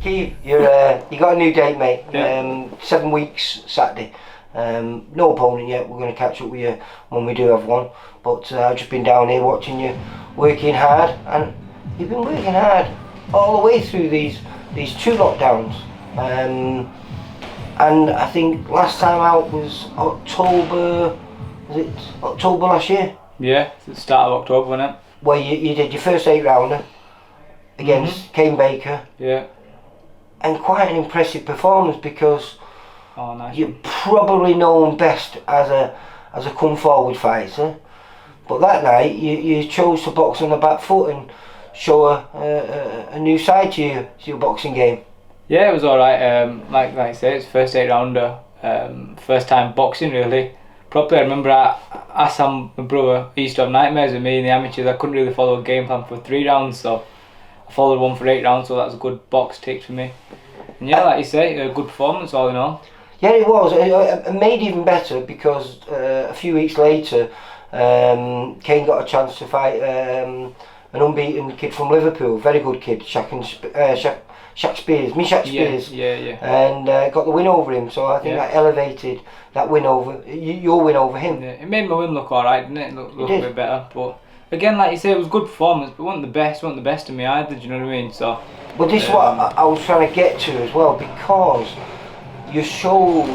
Aqib, you got a new date, mate. Yeah. 7 weeks Saturday. No opponent yet. We're going to catch up with you when we do have one. But I've just been down here watching you working hard, and you've been working hard all the way through these 2 lockdowns. And I think last time out was October. Was it October last year? Yeah, it's the start of October, wasn't it? Where you did your first 8-rounder against Kane Baker. Yeah. And quite an impressive performance, because Nice. you're probably known best as a come forward fighter, but that night you chose to box on the back foot and show a new side to your boxing game. Yeah, it was alright. Like I say, it's first 8-rounder. First time boxing really. Properly, I remember I Sam, my brother, he used to have nightmares with me in the amateurs. I couldn't really follow a game plan for 3 rounds, so I followed one for 8 rounds, so that was a good box tick for me. And yeah, like you say, a good performance all in all. Yeah, it was. It made even better because a few weeks later, Kane got a chance to fight an unbeaten kid from Liverpool, very good kid, Shaq Spears. Yeah. And got the win over him. So I think that elevated that win over your win over him. Yeah, it made my win look alright, didn't it? Look a bit better. But again, like you say, it was a good performance, but it wasn't the best of me either. Do you know what I mean? So. Well, this is what I was trying to get to as well, because you showed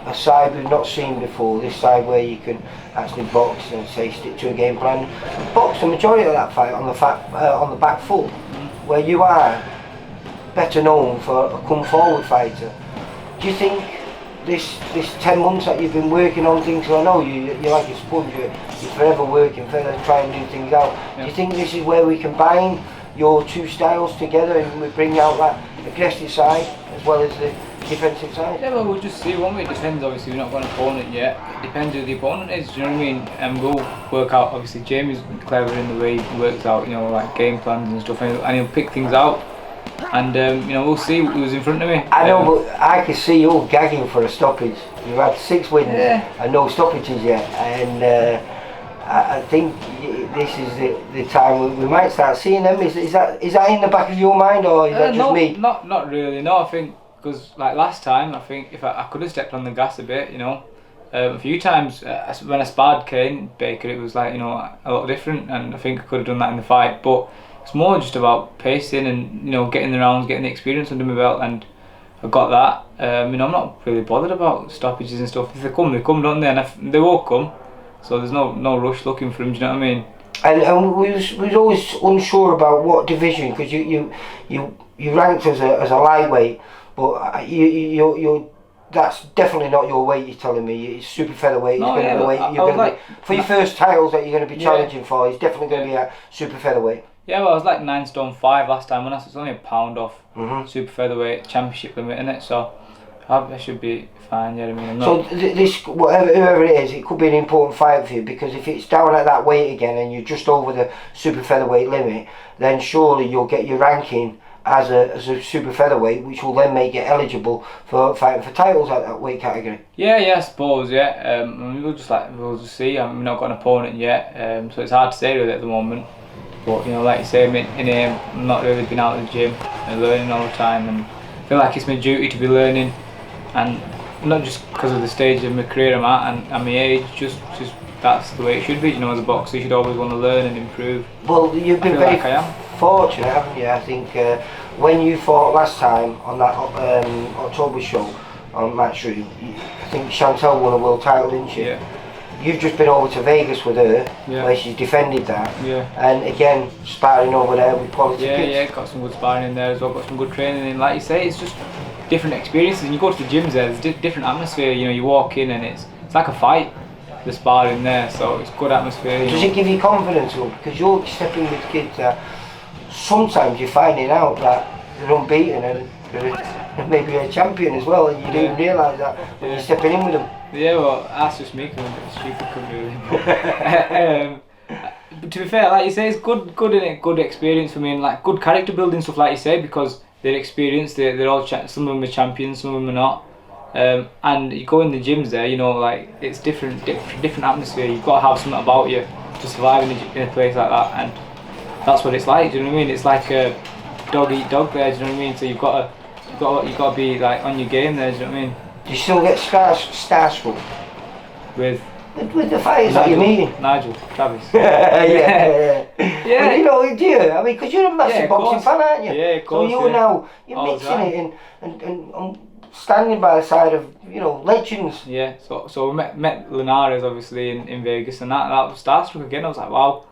a side we've not seen before. This side where you can actually box and say stick to a game plan. Box the majority of that fight on the back foot, where you are better known for a come forward fighter. Do you think this 10 months that you've been working on things, I know you're like a sponge, you're forever working, forever trying to do things out. Yeah. Do you think this is where we combine your 2 styles together and we bring out that aggressive side as well as the defensive side? Yeah, well, we'll just see. One way it depends, obviously, we've not got an opponent yet. It depends who the opponent is, do you know what I mean? And we'll work out, obviously, Jamie's clever in the way he works out, like game plans and stuff, and he'll pick things out. And, we'll see who's in front of me. I know, but I can see you gagging for a stoppage. You've had 6 wins and no stoppages yet. And I think this is the time we might start seeing them. Is that in the back of your mind, or is that just me? Not really. No, I think because like last time, I think if I could have stepped on the gas a bit, a few times when I sparred Kane Baker, it was like a lot different, and I think I could have done that in the fight. But it's more just about pacing and getting the rounds, getting the experience under my belt, and I got that. I'm not really bothered about stoppages and stuff. If they come, don't they? And they will come. So there's no rush looking for him. Do you know what I mean? And we was always unsure about what division, because you ranked as a lightweight, but you that's definitely not your weight. You're telling me it's super featherweight. It's going to be the weight you're going to be for your first titles that you're going to be challenging for. It's definitely going to be a super featherweight. Yeah, well, I was like 9 stone 5 last time, and it's only a pound off super featherweight championship limit, isn't it? So I should be fine. Yeah, I mean. So this, whoever it is, it could be an important fight for you, because if it's down at that weight again and you're just over the super featherweight limit, then surely you'll get your ranking as a super featherweight, which will then make you eligible for fighting for titles at that weight category. Yeah, I suppose. Yeah, we'll just see. We've not got an opponent yet, so it's hard to say really at the moment. But like you say, I've not really been out of the gym and learning all the time, and I feel like it's my duty to be learning, and not just because of the stage of my career I'm at and my age, just that's the way it should be. As a boxer, you should always want to learn and improve. Well, you've been very fortunate, haven't you? I think when you fought last time on that October show on Matchroom, I think Chantel won a world title, didn't she? Yeah. You've just been over to Vegas with her, where she's defended that. Yeah. And again, sparring over there with quality kids. Yeah, got some good sparring in there as well, got some good training in. Like you say, it's just different experiences. And you go to the gyms there's different atmosphere. You walk in and it's like a fight, the sparring there, so it's good atmosphere. Does it give you confidence, though? Because you're stepping with kids that sometimes you're finding out that they're unbeaten and they're maybe a champion as well, and you don't realise that when you're stepping in with them. Yeah, well, that's just me coming a bit stupid, really. But to be fair, like you say, it's good in it, good experience for me, and like good character building stuff, like you say, because they're experienced, they're all some of them are champions, some of them are not. And you go in the gyms there, like it's different atmosphere. You've got to have something about you to survive in a place like that, and that's what it's like. Do you know what I mean? It's like a dog eat dog there. Do you know what I mean? So you've got to you got to be like on your game there. Do you know what I mean? Do you still get starstruck with the fighters that you're meeting? Nigel, Travis. yeah. Well, you know, do you? I mean, because you're a massive of boxing course. fan, aren't you? Yeah, of course. So you're All the mixing time. it and standing by the side of, you know, legends. Yeah. So we met Linares obviously in Vegas, and that was starstruck again. I was like, wow,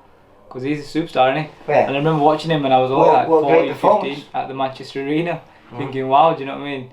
because he's a superstar, isn't he? Yeah. And I remember watching him when I was only like What great 14, 15 at the Manchester Arena, thinking, wow, do you know what I mean?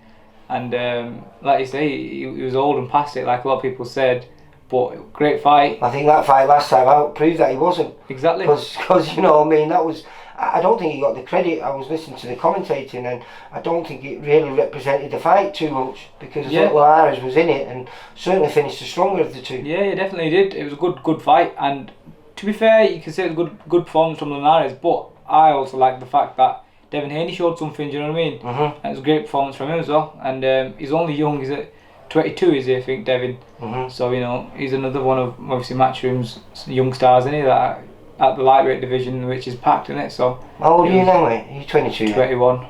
And like you say, he was old and past it, like a lot of people said. But great fight. I think that fight last time out proved that he wasn't. Exactly. Because you know, I mean, that was. I don't think he got the credit. I was listening to the commentating, and I don't think it really represented the fight too much, because Linares was in it and certainly finished the stronger of the two. Yeah, he definitely did. It was a good fight, and to be fair, you can say it was a good performance from Linares. But I also like the fact that Devin Haney showed something. Do you know what I mean? Mm-hmm. It was a great performance from him as well, and he's only young. He's at 22, is he? I think Devin. Mm-hmm. So you know, he's another one of obviously Matchroom's young stars, isn't he? That at the lightweight division, which is packed, isn't it? So. How old are you now, mate? Are you 22? 21.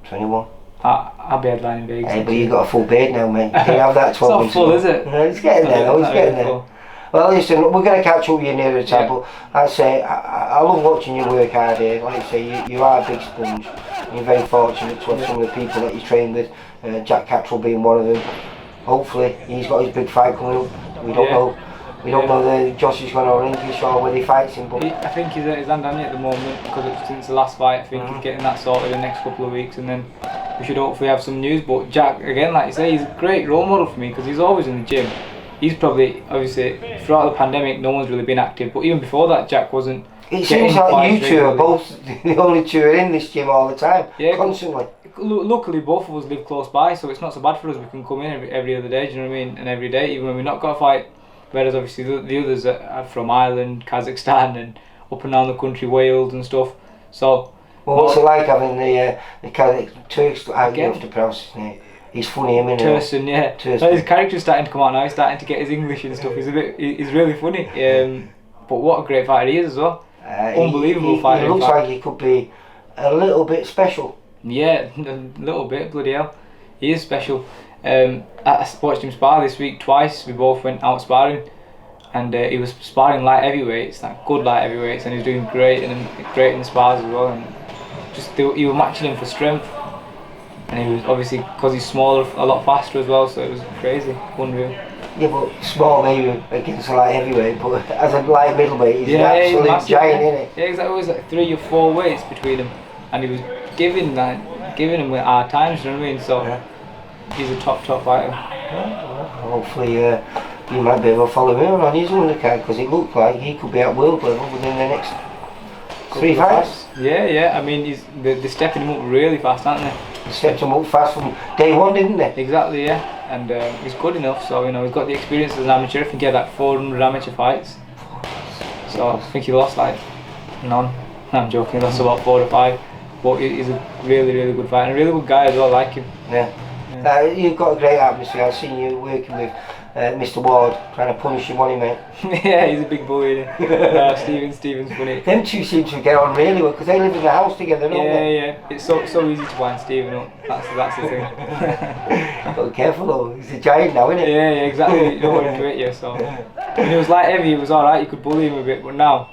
21. I'll be headlining Vegas. Hey, but you got a full beard now, mate. You didn't have that 12 It's not full, is it? No, it's getting there, though. It's getting there. Full. Well, listen, we're going to catch up with you near the time, but I say I love watching you work hard here. Like you say, you are a big sponge. You're very fortunate to have some of the people that you train with, Jack Cattrall being one of them. Hopefully, he's got his big fight coming up. We don't know. We don't know that Josh is going to relinquish or whether he fights him. But I think he's at his hand at the moment, because since the last fight, I think he's getting that sorted in the next couple of weeks, and then we should hopefully have some news. But Jack, again, like you say, he's a great role model for me, because he's always in the gym. He's probably, obviously, throughout the pandemic, no one's really been active, but even before that, Jack wasn't. It seems like you two are both the only two are in this gym all the time, constantly. Luckily, both of us live close by, so it's not so bad for us. We can come in every other day, do you know what I mean? And every day, even when we've not got a fight. Whereas obviously the others are from Ireland, Kazakhstan, and up and down the country, Wales and stuff. So. Well, what's it like having the Turks? How you have to pronounce his name? He's funny, isn't he? Tursun, yeah. Tursun. His character's starting to come out now. He's starting to get his English and stuff. He's really funny. But what a great fighter he is as well. Unbelievable fighter. He looks like he could be a little bit special. Yeah, a little bit. Bloody hell, he is special. I watched him spar this week twice. We both went out sparring, and he was sparring light heavyweights, like good light heavyweights, and he was doing great in the spars as well. And he was matching him for strength, and he was obviously, because he's smaller, a lot faster as well. So it was crazy, unreal. Yeah, but small maybe against a light heavyweight, but as a light middleweight, he's an absolute giant, isn't he? Yeah, exactly. It was like 3 or 4 weights between them, and he was giving him with our times. You know what I mean? So. He's a top fighter. Hopefully you might be able to follow him on his undercard, because it looked like he could be at world level within the next 3 fights. Yeah. I mean, they're stepping him up really fast, aren't they? They stepped him up fast from day one, didn't they? Exactly, yeah. And he's good enough, so you know he's got the experience as an amateur. I think he had like 400 amateur fights. So I think he lost like none. I'm joking. He lost about 4 or 5. But he's a really good fighter, and a really good guy as well. I like him. Yeah. You've got a great atmosphere. I've seen you working with Mr. Ward, trying to punish him, wasn't he, mate? Yeah, he's a big bully. Stephen's funny. Them two seem to get on really well, because they live in the house together, don't they? Yeah. It's so easy to wind Stephen up. That's the thing. Got to be careful though. He's a giant now, isn't he? Yeah, exactly. You don't want him to hit you. So when he was light heavy, it was all right. You could bully him a bit, but now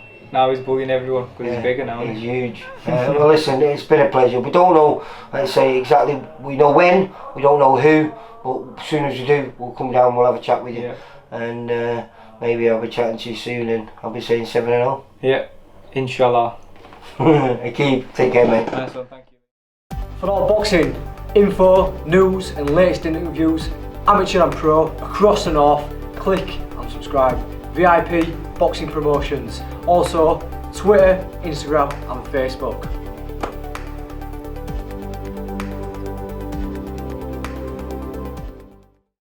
he's bullying everyone because he's bigger now. He's huge. Well, listen, it's been a pleasure. We don't know, let's say exactly. We know when. We don't know who. But as soon as we do, we'll come down. We'll have a chat with you, and maybe I'll be chatting to you soon, and I'll be saying 7-0. Yeah, inshallah. Aqib, take care, mate. Nice one, thank you. For all boxing info, news, and latest interviews, amateur and pro across the north, click and subscribe. VIP Boxing Promotions. Also, Twitter, Instagram, and Facebook.